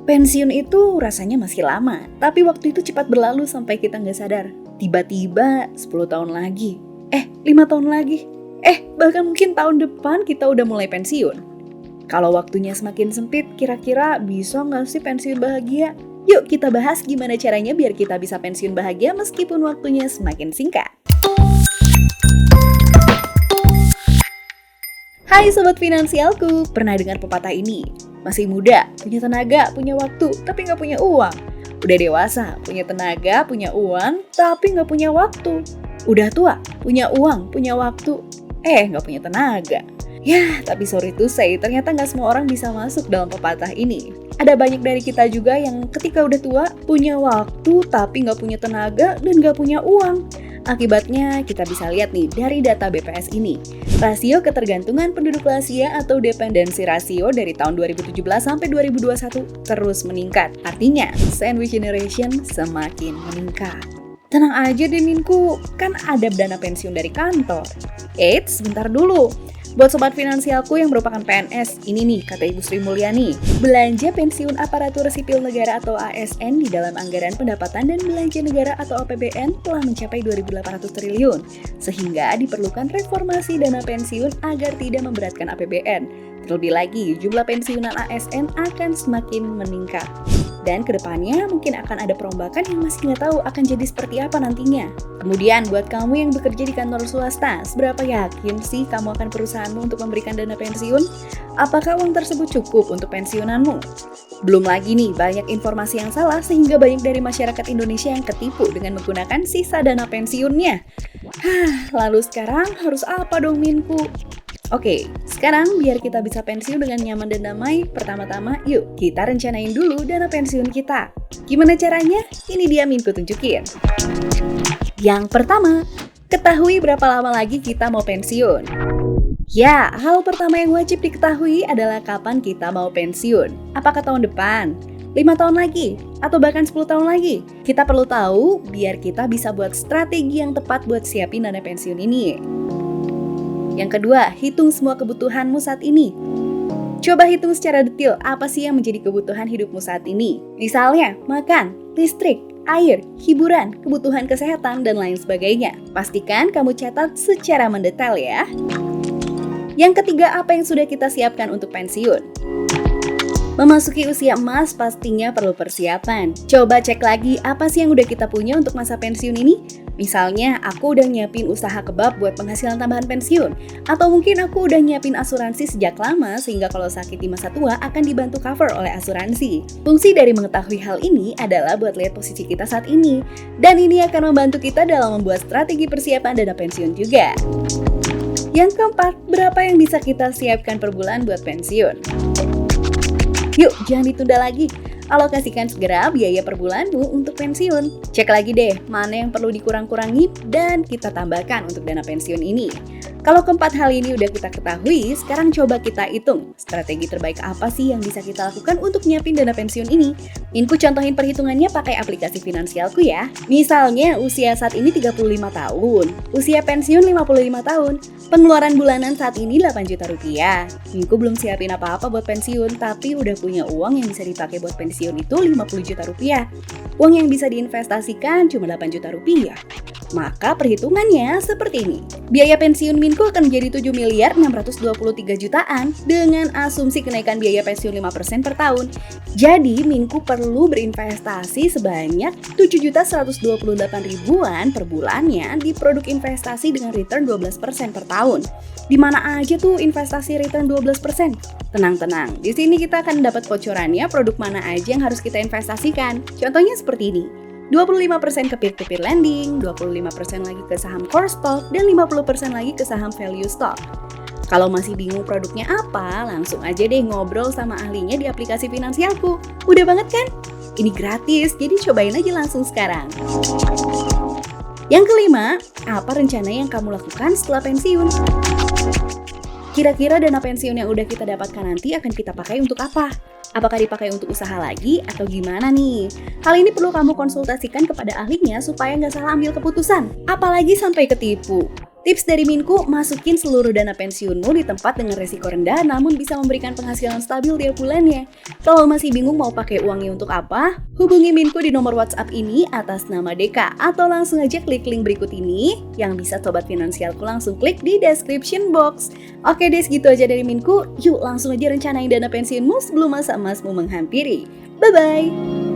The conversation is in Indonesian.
Pensiun itu rasanya masih lama, tapi waktu itu cepat berlalu sampai kita nggak sadar. Tiba-tiba 10 tahun lagi, 5 tahun lagi, bahkan mungkin tahun depan kita udah mulai pensiun. Kalau waktunya semakin sempit, kira-kira bisa nggak sih pensiun bahagia? Yuk kita bahas gimana caranya biar kita bisa pensiun bahagia meskipun waktunya semakin singkat. Hai Sobat Finansialku, pernah dengar pepatah ini? Masih muda, punya tenaga, punya waktu, tapi nggak punya uang. Udah dewasa, punya tenaga, punya uang, tapi nggak punya waktu. Udah tua, punya uang, punya waktu, nggak punya tenaga. Ya, tapi sorry to say, ternyata nggak semua orang bisa masuk dalam pepatah ini. Ada banyak dari kita juga yang ketika udah tua, punya waktu, tapi nggak punya tenaga dan nggak punya uang. Akibatnya kita bisa lihat nih dari data BPS ini. Rasio ketergantungan penduduk lansia atau dependensi rasio dari tahun 2017 sampai 2021 terus meningkat. Artinya, sandwich generation semakin meningkat. Tenang aja deh Minku, kan ada dana pensiun dari kantor. Eits, sebentar dulu. Buat sobat finansialku yang merupakan PNS, ini nih kata Ibu Sri Mulyani, belanja pensiun aparatur sipil negara atau ASN di dalam anggaran pendapatan dan belanja negara atau APBN telah mencapai 2.800 triliun, sehingga diperlukan reformasi dana pensiun agar tidak memberatkan APBN. Terlebih lagi, jumlah pensiunan ASN akan semakin meningkat. Dan kedepannya mungkin akan ada perombakan yang masih nggak tahu akan jadi seperti apa nantinya. Kemudian buat kamu yang bekerja di kantor swasta, seberapa yakin sih kamu akan perusahaanmu untuk memberikan dana pensiun? Apakah uang tersebut cukup untuk pensiunanmu? Belum lagi nih, banyak informasi yang salah sehingga banyak dari masyarakat Indonesia yang ketipu dengan menggunakan sisa dana pensiunnya. Lalu sekarang harus apa dong Minku? Oke, sekarang biar kita bisa pensiun dengan nyaman dan damai, pertama-tama yuk kita rencanain dulu dana pensiun kita. Gimana caranya? Ini dia Minku tunjukin. Yang pertama, ketahui berapa lama lagi kita mau pensiun. Ya, hal pertama yang wajib diketahui adalah kapan kita mau pensiun. Apakah tahun depan? 5 tahun lagi? Atau bahkan 10 tahun lagi? Kita perlu tahu biar kita bisa buat strategi yang tepat buat siapin dana pensiun ini. Yang kedua, hitung semua kebutuhanmu saat ini. Coba hitung secara detail apa sih yang menjadi kebutuhan hidupmu saat ini. Misalnya, makan, listrik, air, hiburan, kebutuhan kesehatan, dan lain sebagainya. Pastikan kamu catat secara mendetail ya. Yang ketiga, apa yang sudah kita siapkan untuk pensiun? Memasuki usia emas pastinya perlu persiapan. Coba cek lagi apa sih yang udah kita punya untuk masa pensiun ini. Misalnya, aku udah nyiapin usaha kebab buat penghasilan tambahan pensiun. Atau mungkin aku udah nyiapin asuransi sejak lama sehingga kalau sakit di masa tua akan dibantu cover oleh asuransi. Fungsi dari mengetahui hal ini adalah buat lihat posisi kita saat ini. Dan ini akan membantu kita dalam membuat strategi persiapan dana pensiun juga. Yang keempat, berapa yang bisa kita siapkan per bulan buat pensiun? Yuk, jangan ditunda lagi. Alokasikan segera biaya per bulanmu untuk pensiun. Cek lagi deh, mana yang perlu dikurang-kurangi dan kita tambahkan untuk dana pensiun ini. Kalau keempat hal ini udah kita ketahui, sekarang coba kita hitung strategi terbaik apa sih yang bisa kita lakukan untuk nyiapin dana pensiun ini. Minku contohin perhitungannya pakai aplikasi finansialku ya. Misalnya usia saat ini 35 tahun, usia pensiun 55 tahun, pengeluaran bulanan saat ini 8 juta rupiah. Minku belum siapin apa-apa buat pensiun, tapi udah punya uang yang bisa dipakai buat pensiun itu 50 juta rupiah. Uang yang bisa diinvestasikan cuma 8 juta rupiah. Maka perhitungannya seperti ini. Biaya pensiun Minku akan menjadi 7.623 jutaan dengan asumsi kenaikan biaya pensiun 5% per tahun. Jadi Minku perlu berinvestasi sebanyak 7.128.000-an per bulannya di produk investasi dengan return 12% per tahun. Di mana aja tuh investasi return 12%? Tenang-tenang, di sini kita akan dapat bocorannya produk mana aja yang harus kita investasikan. Contohnya seperti ini. 25% ke peer-to-peer lending, 25% lagi ke saham core stock, dan 50% lagi ke saham value stock. Kalau masih bingung produknya apa, langsung aja deh ngobrol sama ahlinya di aplikasi finansialku. Udah banget kan? Ini gratis, jadi cobain aja langsung sekarang. Yang kelima, apa rencana yang kamu lakukan setelah pensiun? Kira-kira dana pensiun yang udah kita dapatkan nanti akan kita pakai untuk apa? Apakah dipakai untuk usaha lagi atau gimana nih? Hal ini perlu kamu konsultasikan kepada ahlinya supaya nggak salah ambil keputusan. Apalagi sampai ketipu. Tips dari Minku, masukin seluruh dana pensiunmu di tempat dengan resiko rendah namun bisa memberikan penghasilan stabil tiap bulannya. Kalau masih bingung mau pakai uangnya untuk apa, hubungi Minku di nomor WhatsApp ini atas nama Deka atau langsung aja klik link berikut ini yang bisa Sobat Finansialku langsung klik di description box. Oke deh, segitu aja dari Minku. Yuk langsung aja rencanain dana pensiunmu sebelum masa emasmu menghampiri. Bye-bye!